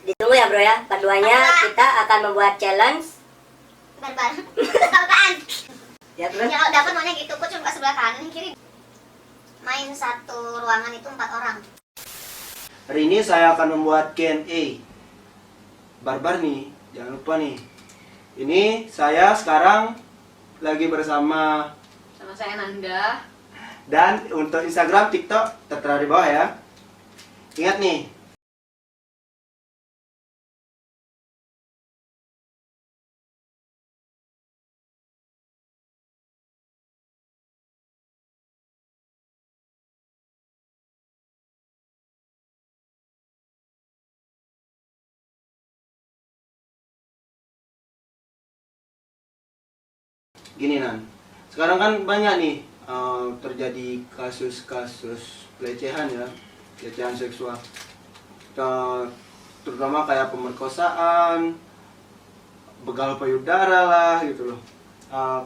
Ditunggu ya bro ya, part 2-nya kita akan membuat challenge bareng-bareng. Apaan? ya bro. Ya kalau dapat maunya gitu, coach cuma sebelah kanan kiri. Main satu ruangan itu 4 orang. Hari ini saya akan membuat Q&A. Barbar nih, jangan lupa nih. Ini saya sekarang lagi bersama saya Nanda. dan untuk Instagram, TikTok tertera di bawah ya. Ingat nih, gini Nan. Sekarang kan banyak nih terjadi kasus-kasus pelecehan ya, pelecehan seksual. Terutama kayak pemerkosaan, begal payudara lah gitu loh.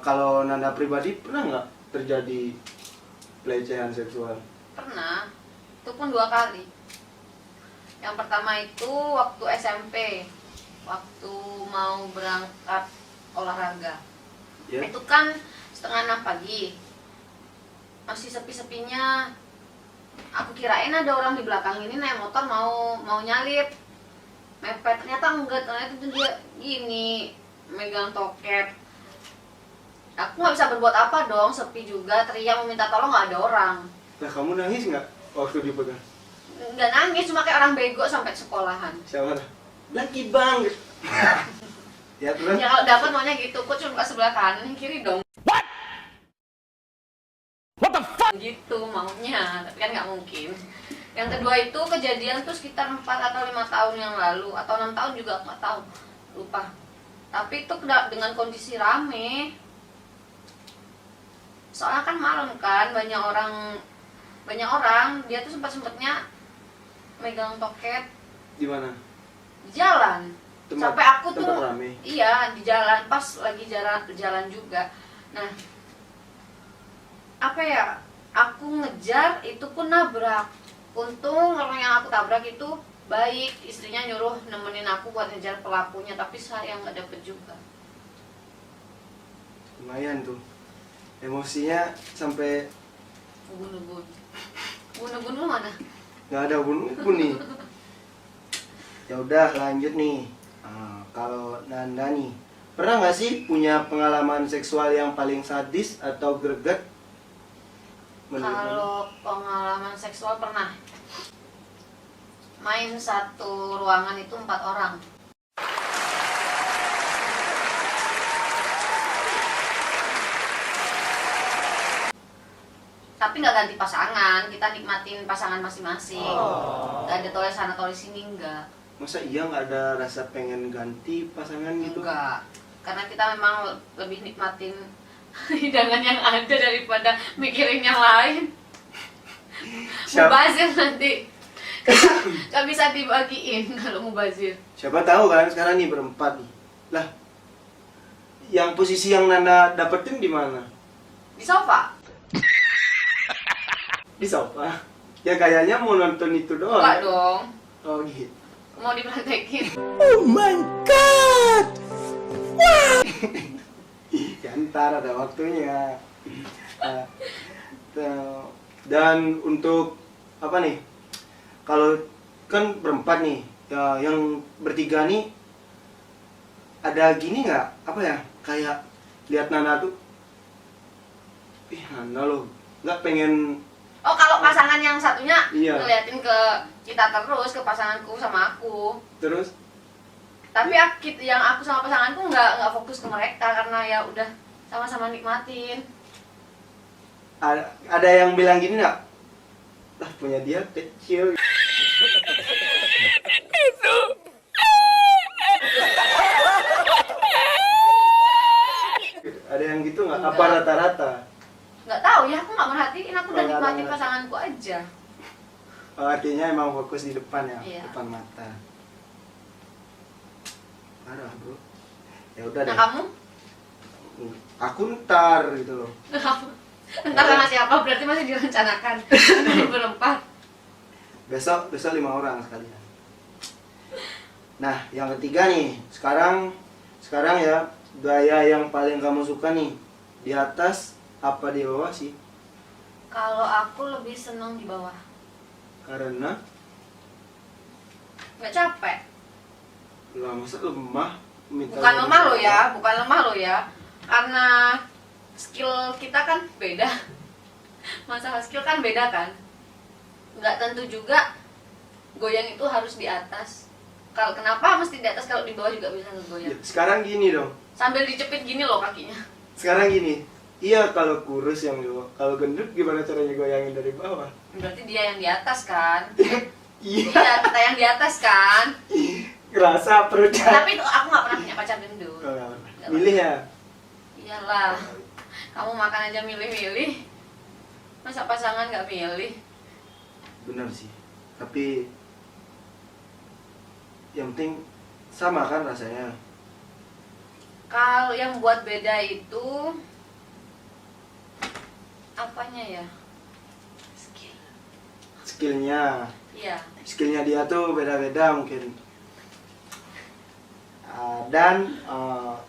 Kalau Nanda pribadi pernah nggak terjadi pelecehan seksual? Pernah, itu pun 2 kali. Yang pertama itu waktu SMP, waktu mau berangkat olahraga. Ya? Itu kan setengah 6 pagi, masih sepi-sepinya. Aku kirain ada orang di belakang ini naik motor mau nyalip, mepet. Ternyata enggak, ternyata itu dia gini megang toket. Aku nggak bisa berbuat apa dong, sepi juga, teriak meminta tolong, nggak ada orang. Nah, kamu nangis nggak waktu dipegang? Nggak nangis, cuma kayak orang bego sampai sekolahan. Siapa? Laki bang. Ya terus? Ya kalau dapat maunya gitu, kok cuma sebelah kanan, kiri dong. What the fuck? Gitu maunya, tapi kan nggak mungkin. Yang kedua itu kejadian tuh sekitar 4 atau 5 tahun yang lalu, atau 6 tahun juga, nggak tahu, lupa. Tapi itu dengan kondisi rame. Soalnya kan malam kan, banyak orang, dia tuh sempetnya megang toket Di mana? di jalan. Sampai aku tuh tempat rame. iya di jalan, pas lagi jalan juga. Nah, apa ya, aku ngejar, itu pun nabrak. Untung orang yang aku tabrak itu baik, istrinya nyuruh nemenin aku buat ngejar pelakunya, tapi saya nggak dapet juga. Lumayan tuh. Emosinya sampai Ubun-ubun lu mana? nggak ada ubun-ubun nih. Ya udah lanjut nih. Kalau Nanda nih, pernah nggak sih punya pengalaman seksual yang paling sadis atau greget? Kalau pengalaman seksual pernah. Main satu ruangan itu 4 orang. Tapi nggak ganti pasangan, kita nikmatin pasangan masing-masing. Nggak ada toleh sana toleh sini, enggak. Masa iya nggak ada rasa pengen ganti pasangan gitu? Enggak. Karena kita memang lebih nikmatin hidangan yang ada daripada mikirin yang lain. Mubazir nanti gak bisa dibagiin kalau mubazir. Siapa tahu kan sekarang nih berempat nih. Lah, yang posisi yang Nanda dapetin di mana? Di sofa? Di sofa. Ya kayaknya mau nonton itu doang. Enggak dong. Oh gitu. Mau dipraktekin. Oh my god. Wow. Ya ntar ada waktunya. Dan untuk apa nih? Kalau kan berempat nih, ya, yang bertiga nih ada gini nggak? Apa ya? Kayak lihat Nana tuh, Nana loh, nggak pengen. Oh, kalau pasangan yang satunya Iya. ngeliatin ke kita terus, ke pasanganku sama aku. Terus? Tapi yang aku sama pasanganku nggak fokus ke mereka karena ya udah sama-sama nikmatin. Ada yang bilang gini nggak? Lah punya dia kecil. Itu. Ada yang gitu nggak? Apa rata-rata? Nggak tahu ya, aku nggak merhatiin, aku udah Oh, nggak nikmatin ada. pasanganku aja. Oh, artinya emang fokus di depan ya, Iya. depan mata. Parah bro. Ya udah Nah deh. kamu? Aku ntar gitu loh. Entar sama siapa? Berarti masih direncanakan. Jadi berempat. Besok 5 orang sekalian. Nah, yang ketiga nih, sekarang ya gaya yang paling kamu suka nih, di atas apa di bawah sih? Kalau aku lebih senang di bawah. Karena Nggak capek. lah masa lemah minta Bukan lemah lo ya, bukan lemah lo ya. Karena skill kita kan beda. Masalah skill kan beda kan. Nggak tentu juga goyang itu harus di atas. Kalau kenapa mesti di atas, kalau di bawah juga bisa ngegoyang. Ya, sekarang gini dong. Sambil dijepit gini loh kakinya. Sekarang gini. Iya, kalau kurus yang di bawah. Kalau gendut gimana caranya goyangin dari bawah? Berarti dia yang di atas kan? Iya. Iya, kita yang di atas kan? Ngerasa perutnya. Tapi itu aku nggak pernah punya pacar gendut. Oh, nggak pernah. Milih ya. Iyalah, kamu makan aja milih-milih. Masa pasangan nggak milih? Benar sih. Tapi yang penting sama kan rasanya. Kalau yang buat beda itu apanya ya? Skill. Skillnya. Iya. Skillnya dia tuh beda-beda mungkin. Dan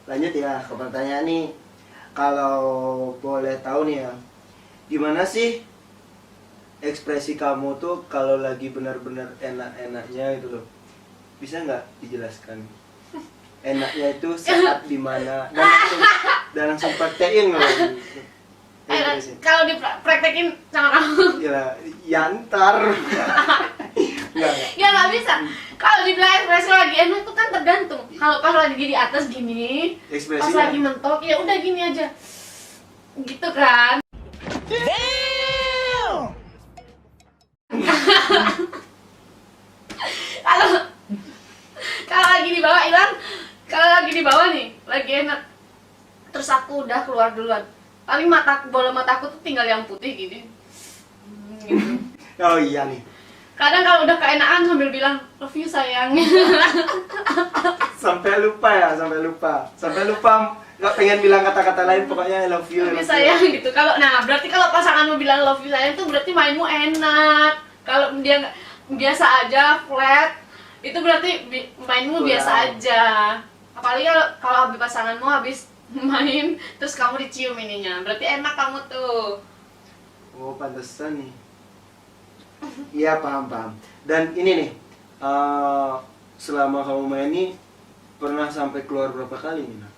lanjut ya ke pertanyaan nih. Kalau boleh tahu nih ya, gimana sih ekspresi kamu tuh kalau lagi benar-benar enak-enaknya gitu loh? Bisa nggak dijelaskan? Enaknya itu saat dimana dan langsung praktekin loh. Kalau dipraktekin sama kamu, Ya ntar. Enggak. ya nggak bisa. Kalau dibilang ekspresi lagi enak itu kan tergantung. Kalau pas lagi di atas gini, pas Ekspresinya. lagi mentok ya udah gini aja, gitu kan? Kalau kalau lagi di bawah hilang, kalau lagi di bawah nih, lagi enak. Terus aku udah keluar duluan. Paling bola mataku tuh tinggal yang putih gini. Gitu. Oh iya nih. Kadang kalau udah keenakan sambil bilang love you sayang. Sampai lupa nggak pengen bilang kata-kata lain, pokoknya I love you. Love you sayang gitu. Berarti kalau pasanganmu bilang love you sayang itu berarti mainmu enak. Kalau dia biasa aja flat, itu berarti mainmu Kurang. biasa aja. Apalagi kalau habis pasanganmu habis main terus kamu dicium ininya, berarti enak kamu tuh. Oh pantesan nih. Iya paham. Dan ini nih, selama kamu main nih pernah sampai keluar berapa kali nih? Nah?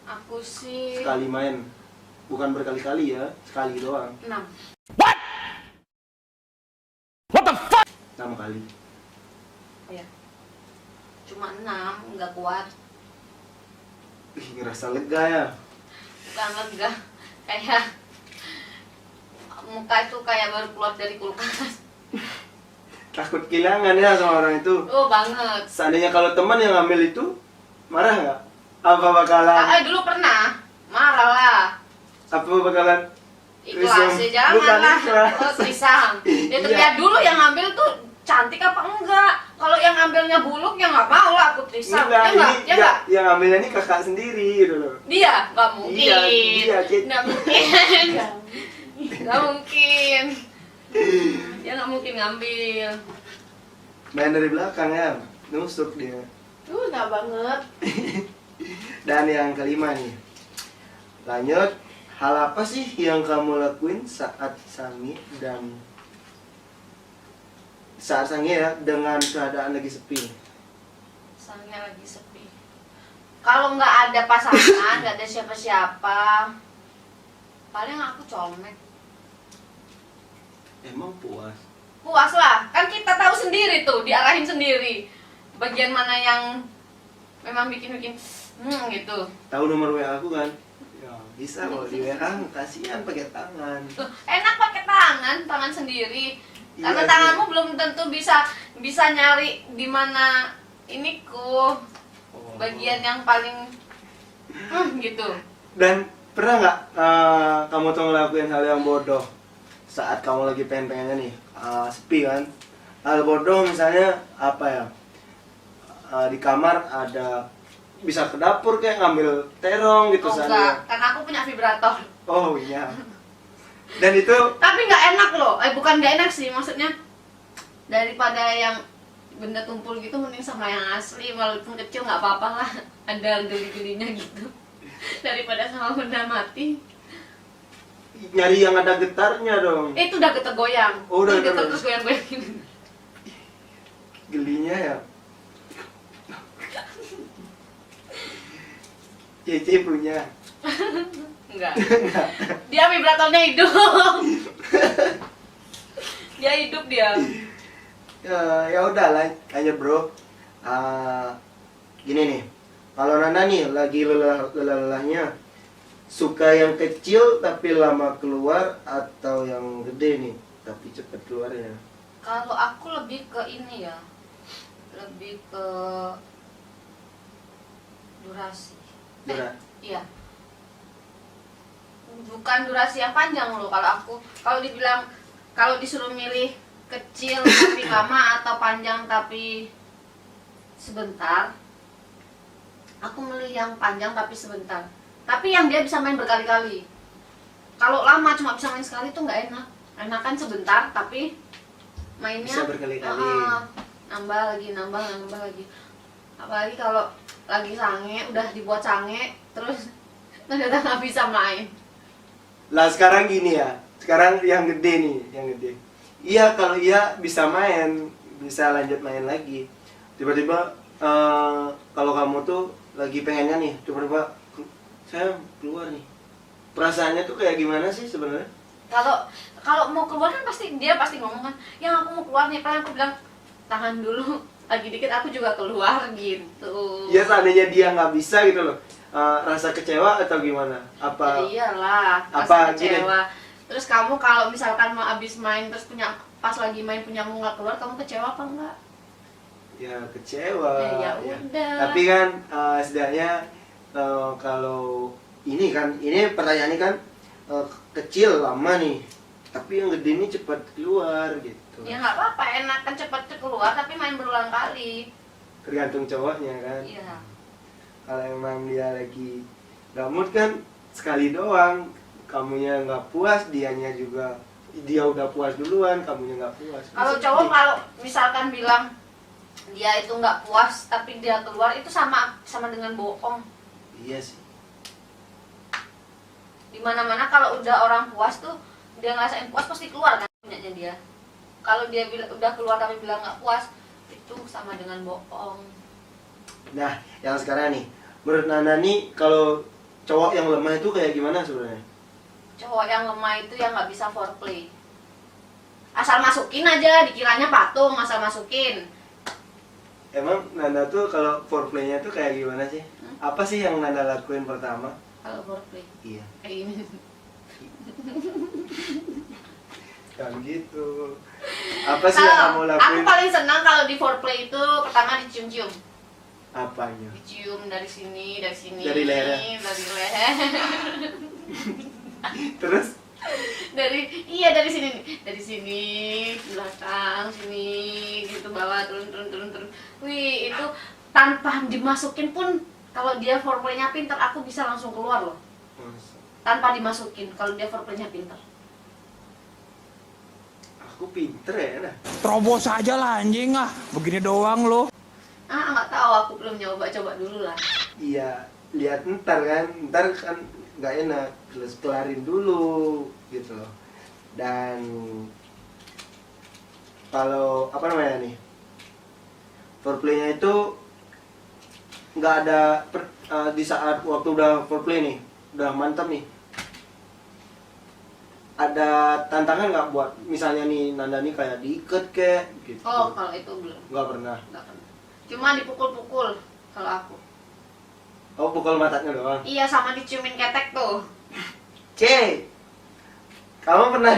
Aku sih Sekali main, bukan berkali-kali ya, sekali doang. 6. 6 kali. Ya. Cuma 6, nggak kuat. Ih, ngerasa lega ya. Bukan lega, kayak muka itu kayak baru keluar dari kulkas. Takut kehilangan ya sama orang itu. Oh banget. Seandainya kalau teman yang ngambil itu, marah nggak? Apa bakalan? Dulu pernah marah lah. Apa bakalan? Ikhlas Trisam? ya, Bukan jangan lah. ikhlas. Oh, trisam. Ya terlihat dulu yang ngambil tuh cantik apa enggak. Kalau yang ngambilnya buluk ya nggak mau lah aku trisam. Enggak, Ya enggak? ini Ya enggak? yang ngambilnya ini kakak sendiri gitu loh. Dia? Nggak mungkin. Iya, dia, Kit. Nggak mungkin. Nggak mungkin. Dia nggak mungkin ngambil. Main dari belakang ya, nusuk dia. Nggak banget. Dan yang kelima nih, lanjut, hal apa sih yang kamu lakuin saat sangi ya dengan keadaan lagi sepi? Sangnya lagi sepi. Kalau nggak ada pasangan, nggak ada siapa-siapa, paling aku colmek. Emang puas? Puas lah, kan kita tahu sendiri tuh, diarahin sendiri. Bagian mana yang memang bikin gitu. Tahu nomor WA aku kan? Ya, bisa kalau di WA, kasihan pakai tangan. Tuh, enak pakai tangan sendiri. Karena Iya, tanganmu iya. belum tentu bisa nyari di mana iniku. Bagian yang paling gitu. Dan pernah nggak kamu tuh ngelakuin hal yang bodoh saat kamu lagi pengen-pengennya nih sepi kan? Hal bodoh misalnya apa ya? Di kamar ada bisa ke dapur kayak ngambil terong gitu Oh sana. enggak, karena aku punya vibrator. Oh iya. Dan itu Tapi nggak enak loh. Bukan nggak enak sih, maksudnya daripada yang benda tumpul gitu mending sama yang asli, walaupun kecil nggak apa-apa lah, ada geli-gelinya gitu daripada sama benda mati. Nyari yang ada getarnya dong. Itu udah getar goyang. Oh, udah getar getar. terus goyang-goyang gini. Gelinya ya. Cece punya. Enggak. Dia vibratornya hidup. Dia hidup dia. Ya udah lanjut bro. Gini nih, kalau Nana nih lagi lelah-lelahnya, suka yang kecil tapi lama keluar atau yang gede nih tapi cepat keluarnya? Kalau aku lebih ke ini ya, lebih ke durasi. Iya. Bukan durasi yang panjang loh kalau aku. Kalau disuruh milih kecil tapi lama atau panjang tapi sebentar, aku milih yang panjang tapi sebentar. Tapi yang dia bisa main berkali-kali. Kalau lama cuma bisa main sekali tuh nggak enak. Enakan sebentar tapi mainnya Bisa berkali-kali. Nambah lagi. Apalagi kalau lagi sange, udah dibuat sange, terus ternyata nggak bisa main. Lah sekarang gini ya, sekarang yang gede nih, yang gede. Iya, kalau iya bisa main, bisa lanjut main lagi. Tiba-tiba kalau kamu tuh lagi pengennya nih, tiba-tiba saya keluar nih. Perasaannya tuh kayak gimana sih sebenarnya? Kalau mau keluar kan dia pasti ngomong kan, yang aku mau keluar nih, paling aku bilang tahan dulu, lagi dikit aku juga keluar gitu. Ya seandainya dia nggak bisa gitu loh, rasa kecewa atau gimana? Apa? Ya iyalah, Apa rasa kecewa. Terus kamu kalau misalkan mau abis main terus pas lagi main punyamu nggak keluar, kamu kecewa apa enggak? Ya kecewa. Ya udah. Tapi kan setidaknya kalau ini pertanyaannya kan kecil lama nih, tapi yang gede ini cepat keluar gitu. Ya nggak apa-apa, enak kan cepet keluar tapi main berulang kali. Tergantung cowoknya kan. Iya. Kalau emang dia lagi nggak mood kan sekali doang, kamunya nggak puas, dia udah puas duluan, kamunya nggak puas. Kalau cowok kalau misalkan bilang dia itu nggak puas tapi dia keluar, itu sama dengan bohong. Iya sih. Dimana-mana kalau udah orang puas tuh dia ngerasain puas pasti keluar kan punyanya dia. Kalau dia udah keluar tapi bilang nggak puas, itu sama dengan bohong. Nah, yang sekarang nih, menurut Nana nih, kalau cowok yang lemah itu kayak gimana sebenarnya? Cowok yang lemah itu yang nggak bisa foreplay. Asal masukin aja, dikiranya patung, asal masukin. Emang Nana tuh kalau foreplaynya tuh kayak gimana sih? Apa sih yang Nana lakuin pertama? Kalau foreplay Iya. kayak gini. Kan gitu. Apa sih yang kamu Aku lakuin? paling senang kalau di foreplay itu pertama dicium-cium. Apanya? Dicium dari sini, Dari leher. dari leher. Terus? dari sini nih, dari sini belakang sini gitu, bawah turun. Wih, itu tanpa dimasukin pun, kalau dia foreplaynya pintar, aku bisa langsung keluar loh. Tanpa dimasukin, kalau dia foreplaynya pintar. Aku pinter ya, nah. Terobos aja lah anjing ah, begini doang lo. Nggak tahu, aku belum coba dulu lah. Iya, lihat ntar kan nggak enak, terus kelarin dulu gitu loh. Dan kalau apa namanya nih, foreplaynya itu nggak ada di saat waktu udah foreplay nih, udah mantap nih, ada tantangan nggak buat misalnya nih Nanda nih kayak diikat kayak gitu? Oh, kalau itu belum. Nggak pernah. Cuma dipukul-pukul kalau aku. Oh, pukul matanya doang. Iya, sama diciumin ketek tuh. C, kamu pernah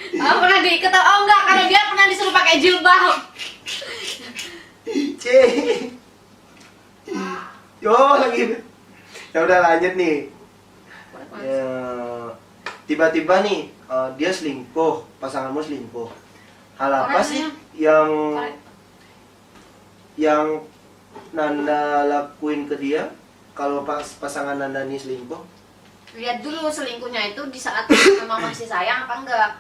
Oh, pernah diikat? Oh enggak, karena dia pernah disuruh pakai jilbab. C. Yo lagi. Ya udah lanjut nih. Ya, tiba-tiba nih dia selingkuh, pasanganmu selingkuh. Hal apa sih yang Nanda lakuin ke dia kalau pasangan Nanda nih selingkuh? Lihat dulu selingkuhnya itu di saat memang masih sayang apa enggak.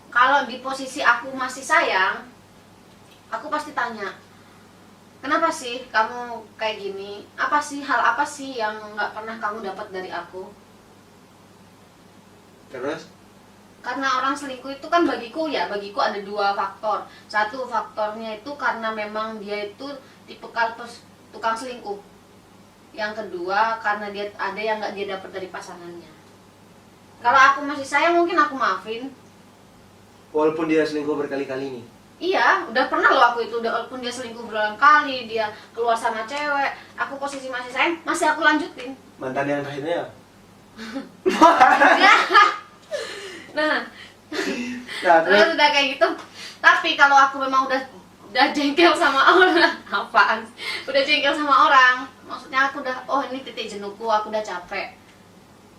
Kalau di posisi aku masih sayang, aku pasti tanya, kenapa sih kamu kayak gini? Apa sih, hal apa sih yang nggak pernah kamu dapat dari aku? Terus? Karena orang selingkuh itu kan bagiku ada dua faktor. Satu faktornya itu karena memang dia itu tipikal tukang selingkuh. Yang kedua karena dia ada yang nggak dia dapat dari pasangannya. Kalau aku masih sayang mungkin aku maafin. Walaupun dia selingkuh berkali-kali nih. Iya, udah pernah loh aku itu, walaupun dia selingkuh berulang kali, dia keluar sama cewek, aku posisi masih sayang, masih aku lanjutin. Mantan yang terakhirnya? Nah, Nah, terus udah kayak gitu. Tapi kalau aku memang udah jengkel sama orang, apaan? Udah jengkel sama orang, maksudnya aku udah, oh ini titik jenuhku, aku udah capek.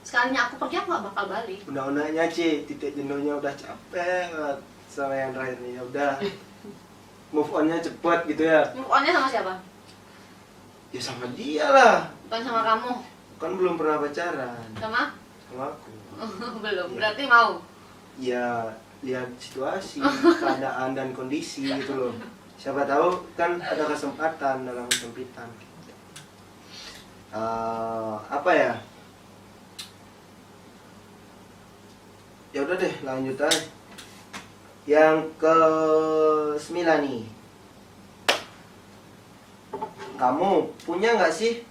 Sekalinya aku pergi aku gak bakal balik. Undang-undangnya Ci, titik jenuhnya udah capek banget sama yang terakhir nih. Ya udah, move on-nya cepet gitu ya. Move on-nya sama siapa? Ya sama dia lah. Bukan sama kamu? Kan belum pernah pacaran Sama? sama aku. Belum, berarti mau? Ya lihat situasi, keadaan dan kondisi gitu loh. Siapa tahu kan ada kesempatan dalam kesempitan. Apa ya? Ya udah deh, lanjut aja. Yang ke-9 nih. Kamu punya nggak sih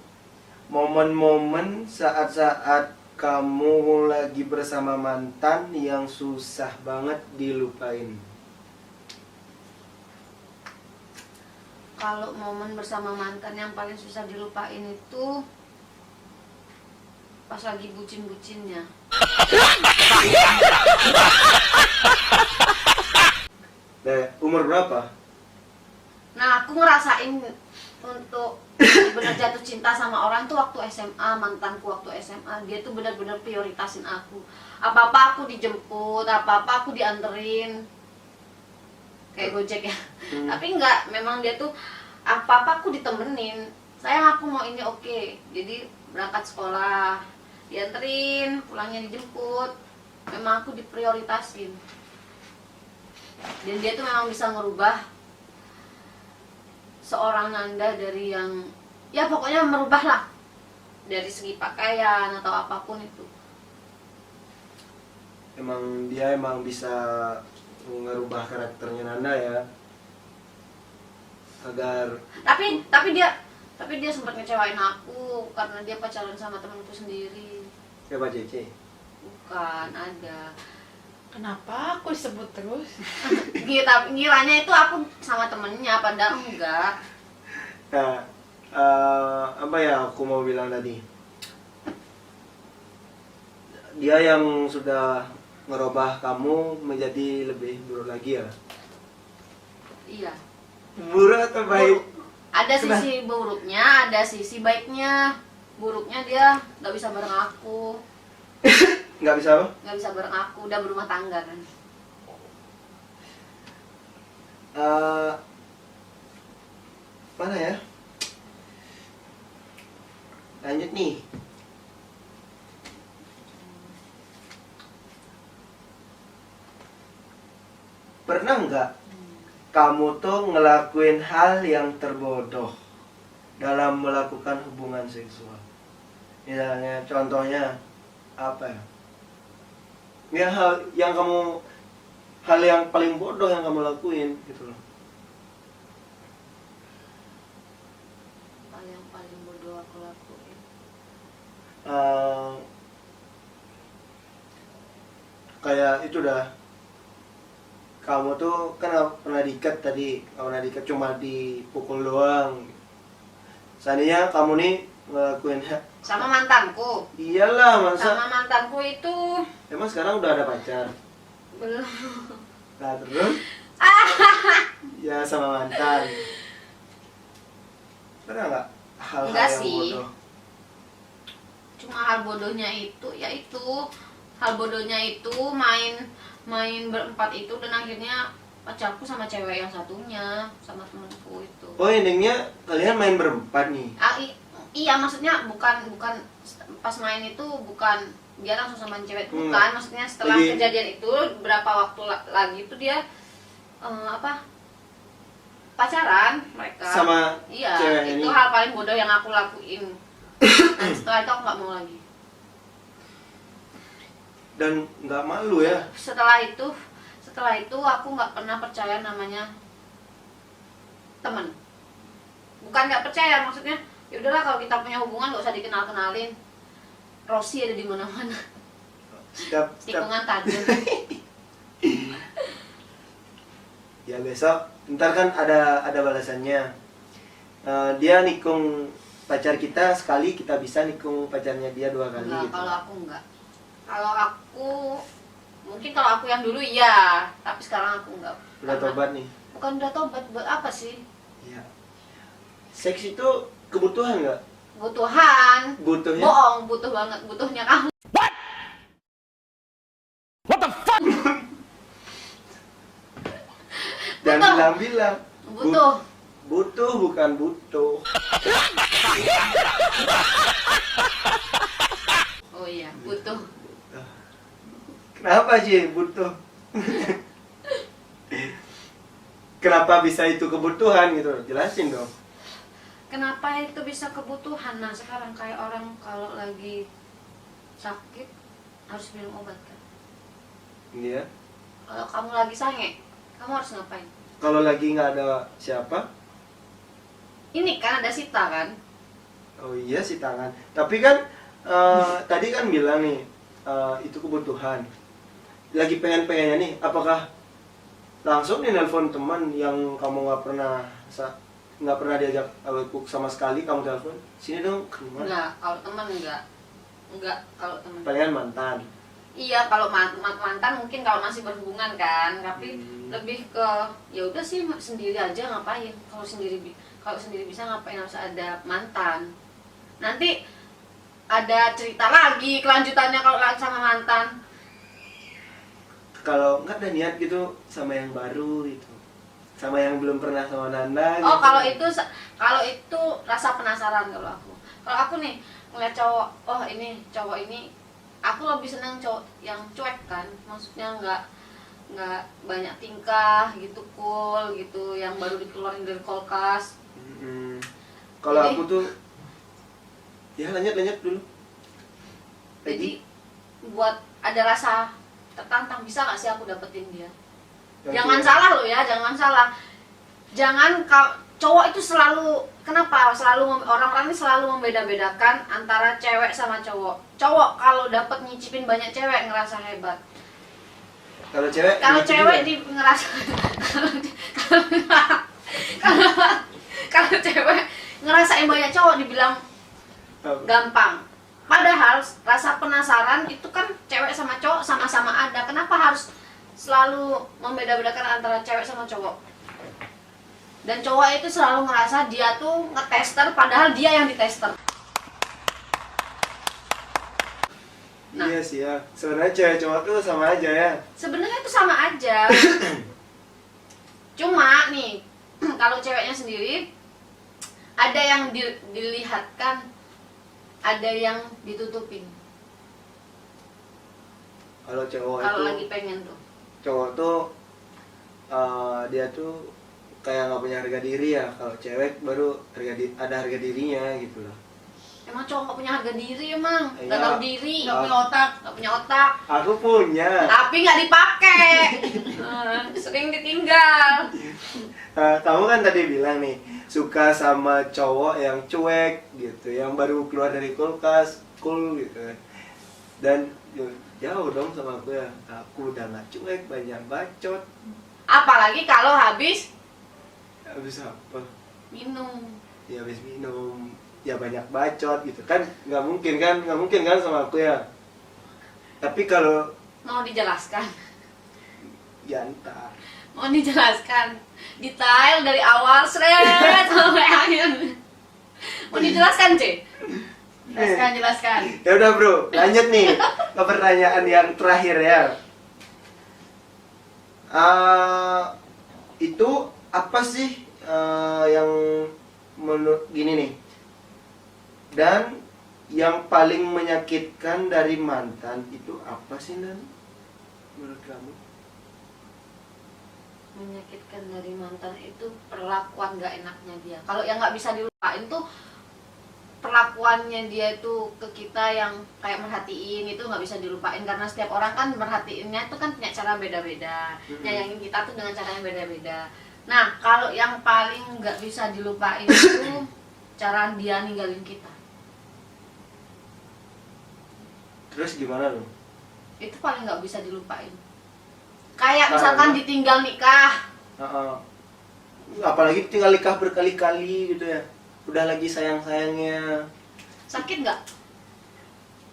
momen-momen saat-saat kamu lagi bersama mantan yang susah banget dilupain? Kalau momen bersama mantan yang paling susah dilupain itu pas lagi bucin-bucinnya. Umur berapa? Nah, aku ngerasain untuk benar jatuh cinta sama orang tuh waktu SMA, mantanku waktu SMA. Dia tuh benar-benar prioritasin aku. Apa-apa aku dijemput, apa-apa aku dianterin. Kayak Gojek ya. Tapi enggak, memang dia tuh apa-apa aku ditemenin. Sayang aku mau ini, oke. Jadi berangkat sekolah, dianterin, pulangnya dijemput. Memang aku diprioritasin. Dan dia tuh memang bisa ngerubah seorang Nanda dari yang, ya pokoknya merubah lah, dari segi pakaian atau apapun itu. Dia emang bisa ngerubah karakternya Nanda ya, agar Tapi dia sempat ngecewain aku karena dia pacaran sama temanku sendiri. siapa Cece? Bukan, ada. Kenapa aku disebut terus? Ngiranya itu aku sama temennya, padahal enggak. Nah, apa ya aku mau bilang tadi? Dia yang sudah ngerubah kamu menjadi lebih buruk lagi ya? Iya. Buruk atau baik? Ada sisi buruknya, ada sisi baiknya. Buruknya dia nggak bisa bareng aku. Nggak bisa apa? Nggak bisa bareng aku, udah berumah tangga kan. Mana ya? Lanjut nih. Pernah nggak kamu tuh ngelakuin hal yang terbodoh dalam melakukan hubungan seksual? Misalnya, contohnya apa ya? Ya hal yang paling bodoh yang kamu lakuin gitu loh. Hal yang paling bodoh aku lakuin. Kayak itu dah. Kamu tuh kan pernah diikat tadi, pernah diikat cuma dipukul doang. Seandainya kamu nih ngelakuin Sama mantanku. iyalah masa Sama mantanku itu emang sekarang udah ada pacar. belum. Nah terus ya sama mantan. Pernah nggak hal-hal Enggak yang sih. bodoh? Cuma hal bodohnya itu, hal bodohnya itu main berempat itu, dan akhirnya pacarku sama cewek yang satunya, sama temanku itu. Oh endingnya kalian main berempat nih? Iya, maksudnya bukan pas main itu bukan dia langsung sama cewek, bukan. Maksudnya setelah Jadi- kejadian itu berapa waktu lagi itu dia pacaran mereka. Sama iya, cewek itu ini. hal paling bodoh yang aku lakuin. Dan setelah itu aku nggak mau lagi. Dan nggak malu ya. Setelah itu aku nggak pernah percaya namanya teman. Bukan nggak percaya, maksudnya ya udahlah kalau kita punya hubungan nggak usah dikenal-kenalin. Rossi ada di mana-mana. Setiap Tikungan tajam. ya besok ntar kan ada balasannya. Dia nikung pacar kita sekali, kita bisa nikung pacarnya dia 2 kali Enggak, gitu. kalau aku enggak. Kalau aku mungkin kalau aku yang dulu iya, tapi sekarang aku enggak. Udah Karena- tobat nih. Bukan udah tobat, buat apa sih? Iya. Seks itu kebutuhan nggak? Kebutuhan. Butuhnya. Bohong, butuh banget, butuhnya kamu. Jangan Butuh. bilang-bilang. Butuh. Butuh bukan butuh. Oh iya, butuh. Kenapa sih butuh? Kenapa bisa itu kebutuhan gitu? Jelasin dong. Kenapa itu bisa kebutuhan? Nah, sekarang kayak orang kalau lagi sakit harus minum obat kan? Iya. Kalau kamu lagi sange, kamu harus ngapain? Kalau lagi nggak ada siapa? Ini kan ada Sita kan? Oh iya sih tangan. Tapi kan tadi kan bilang nih itu kebutuhan. Lagi pengen-pengennya nih, apakah langsung nih nelpon teman yang kamu nggak pernah diajak sama sekali, kamu telepon sini dong ke rumah? Enggak, kalau teman enggak kalau teman. Palingan mantan. Iya, kalau mantan mungkin kalau masih berhubungan kan, tapi lebih ke ya udah sih sendiri aja ngapain. Kalau sendiri bisa ngapain, harus ada mantan. Nanti ada cerita lagi kelanjutannya kalau sama mantan. Kalau nggak ada niat gitu sama yang baru gitu, sama yang belum pernah sama Nanda gitu. Oh, kalau itu rasa penasaran kalau aku. Kalau aku nih ngeliat cowok, oh ini cowok ini, aku lebih senang cowok yang cuek kan, maksudnya nggak banyak tingkah gitu, cool gitu, yang baru dikeluarin dari kulkas. Kalau Jadi- aku tuh ya lanjut dulu. Jadi buat ada rasa tertantang, bisa nggak sih aku dapetin dia? Jangan salah lo ya, jangan salah. Jangan cowok itu selalu, kenapa orang-orang ini selalu membeda-bedakan antara cewek sama cowok. Cowok kalau dapet nyicipin banyak cewek ngerasa hebat. Kalau cewek Kalau gitu cewek juga. di ngerasa kalau cewek ngerasain banyak cowok dibilang Apa? gampang. Padahal rasa penasaran itu kan cewek sama cowok sama-sama ada. Kenapa harus selalu membeda-bedakan antara cewek sama cowok? Dan cowok itu selalu ngerasa dia tuh ngetester, padahal dia yang ditester. Nah. Iya sih ya. Sebenarnya cewek cowok tuh sama aja ya. Sebenarnya itu sama aja. Cuma nih, kalau ceweknya sendiri ada yang dilihatkan, ada yang ditutupin. Kalau cowok Kalau itu lagi pengen tuh. cowok tuh dia tuh kayak nggak punya harga diri ya. Kalau cewek baru ada harga dirinya gitu loh. Emang cowok gak punya harga diri emang? Iya. Gak tahu diri, Nggak punya otak, gak punya otak. Aku punya. Tapi gak dipakai. Sering ditinggal. Kamu kan tadi bilang nih suka sama cowok yang cuek gitu, yang baru keluar dari kulkas, cool gitu. Dan jauh dong sama aku ya. Aku udah nggak cuek, banyak bacot. Apalagi kalau habis Habis apa? minum. Ya habis minum, ya banyak bacot gitu kan. Nggak mungkin kan sama aku ya. Tapi kalau Mau dijelaskan? ya entah. Mau dijelaskan? Detail dari awal seret sampai akhir. Mau dijelaskan, C? Jelaskan. Ya udah bro, lanjut nih ke pertanyaan yang terakhir ya. Itu apa sih yang menurut gini nih? Dan yang paling menyakitkan dari mantan itu apa sih, Nan? Menurut kamu? menyakitkan dari mantan itu perlakuan gak enaknya dia. Kalau yang nggak bisa dilupain tuh perlakuannya dia itu ke kita yang kayak merhatiin, itu nggak bisa dilupain karena setiap orang kan merhatiinnya itu kan punya cara beda-beda, nyayangin kita tuh dengan cara yang beda-beda. Nah, kalau yang paling nggak bisa dilupain itu cara dia ninggalin kita. Terus gimana lu? Itu paling nggak bisa dilupain. Kayak misalkan ditinggal nikah. Apalagi tinggal nikah berkali-kali gitu ya. Udah lagi sayang-sayangnya. Sakit nggak?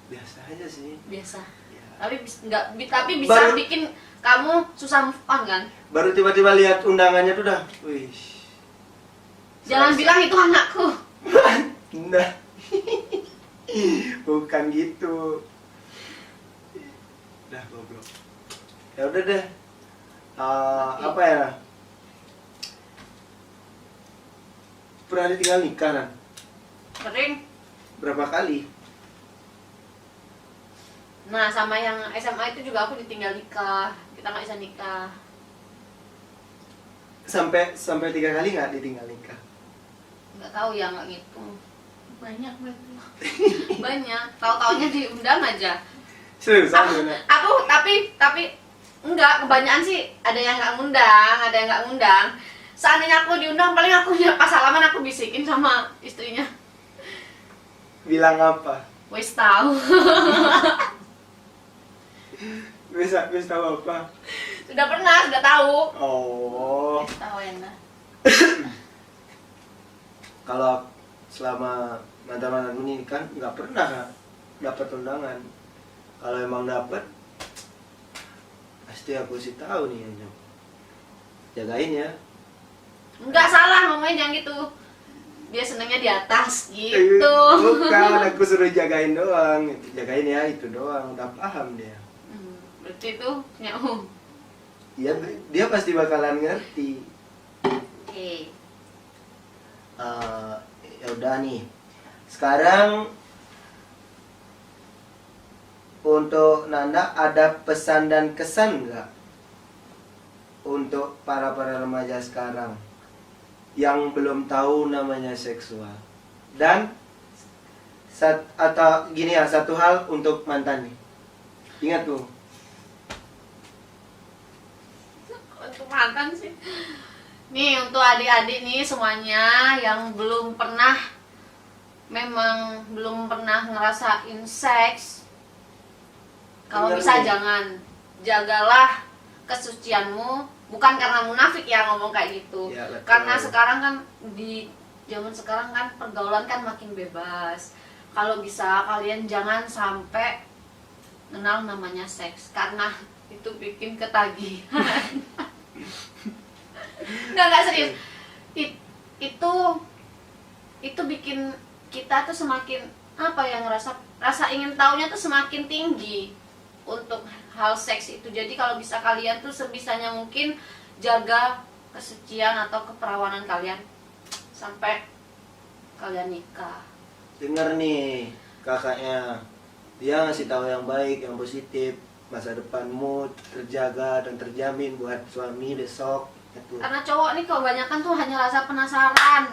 Biasa aja sih. Biasa. Ya. Tapi bisa Baru- bikin kamu susah move on kan? Baru tiba-tiba lihat undangannya tuh udah, wih. Jangan bilang itu anakku. Nah. Bukan gitu. Udah goblok. Ya udah deh. Apa ya? Pernah ditinggal nikah kan? Sering. Berapa kali? Nah, sama yang SMA itu juga aku ditinggal nikah. Kita nggak bisa nikah. Sampai 3 kali nggak ditinggal nikah? Nggak tahu ya, nggak ngitung. Banyak berarti. Banyak. Tahu-taunya diundang aja. Susah bener. Aku tapi enggak, kebanyakan sih ada yang nggak ngundang, ada yang nggak ngundang. Seandainya aku diundang, paling aku pas salaman aku bisikin sama istrinya. Bilang apa? Wes tahu. Bisa tahu apa? Sudah pernah, sudah tahu. Oh. Wes tahu enak. Kalau selama mantan-mantan ini kan nggak pernah kan dapat undangan. Kalau emang dapat, pasti aku sih tahu nih ya. Jagain ya. Enggak salah ngomongnya, jangan gitu. Dia senangnya di atas gitu. Bukan, aku suruh jagain doang. Jagain ya, itu doang. Udah paham dia. Berarti itu punya om. Iya, dia pasti bakalan ngerti. Oke. Ya udah nih. Sekarang untuk Nanda ada pesan dan kesan nggak untuk para remaja sekarang yang belum tahu namanya seksual? Dan atau gini ya, satu hal untuk mantan nih. Ingat tuh. Untuk mantan sih. Nih untuk adik-adik nih semuanya yang belum pernah ngerasain seks. Kalau Bener bisa nih. jangan, jagalah kesucianmu. Bukan karena munafik ya ngomong kayak gitu. Ya, betul. Karena sekarang kan di zaman sekarang kan pergaulan kan makin bebas. Kalau bisa kalian jangan sampai kenal namanya seks karena itu bikin ketagihan. Nggak serius. Itu bikin kita tuh semakin apa ya, rasa ingin taunya tuh semakin tinggi untuk hal seks itu. Jadi kalau bisa kalian tuh sebisanya mungkin jaga kesucian atau keperawanan kalian sampai kalian nikah. Dengar nih kakaknya, dia ngasih tahu yang baik, yang positif, masa depanmu terjaga dan terjamin buat suami besok. Itu. Karena cowok nih kebanyakan tuh hanya rasa penasaran.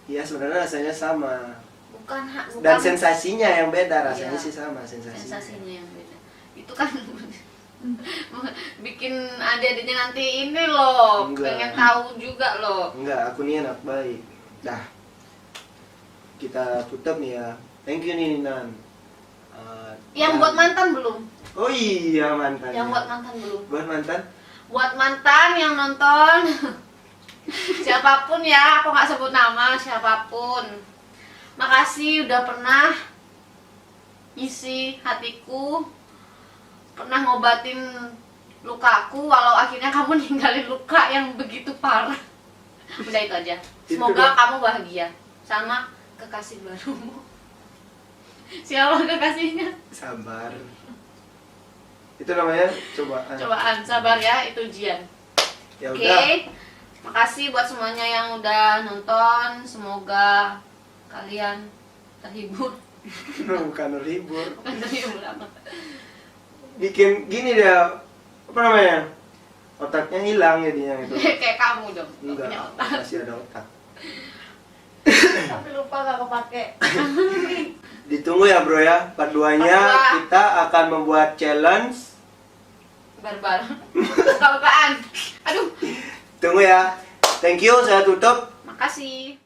Iya, sebenarnya rasanya sama. Bukan Dan sensasinya yang beda, rasanya Iya. sih sama sensasinya. yang beda. Itu kan bikin adik-adiknya nanti ini loh, Enggak. pengen tahu juga loh. Enggak, aku nih anak baik. Dah, kita tutup nih ya. Thank you nih Nan. Yang buat mantan belum? Oh iya, mantan. Yang buat mantan belum? Buat mantan? Buat mantan yang nonton, siapapun ya, aku nggak sebut nama, siapapun. Makasih udah pernah isi hatiku, pernah ngobatin lukaku, walau akhirnya kamu ninggalin luka yang begitu parah. Udah itu aja. Semoga kamu bahagia sama kekasih barumu. Siapa kekasihnya? Sabar. Itu namanya cobaan. Cobaan, sabar ya, itu ujian. Ya Oke, udah. makasih buat semuanya yang udah nonton. Semoga kalian terhibur. Bukan ribut. Bukan terhibur apa? Bikin gini dia, apa namanya? Otaknya hilang jadinya itu. Kayak kamu dong, nggak Enggak, punya otak. masih ada otak. Tapi lupa gak kepake. Ditunggu ya bro ya, part 2-nya Part 2. kita akan membuat challenge. Barbar. Buka-bukaan. Aduh, Tunggu ya. Thank you, saya tutup. makasih.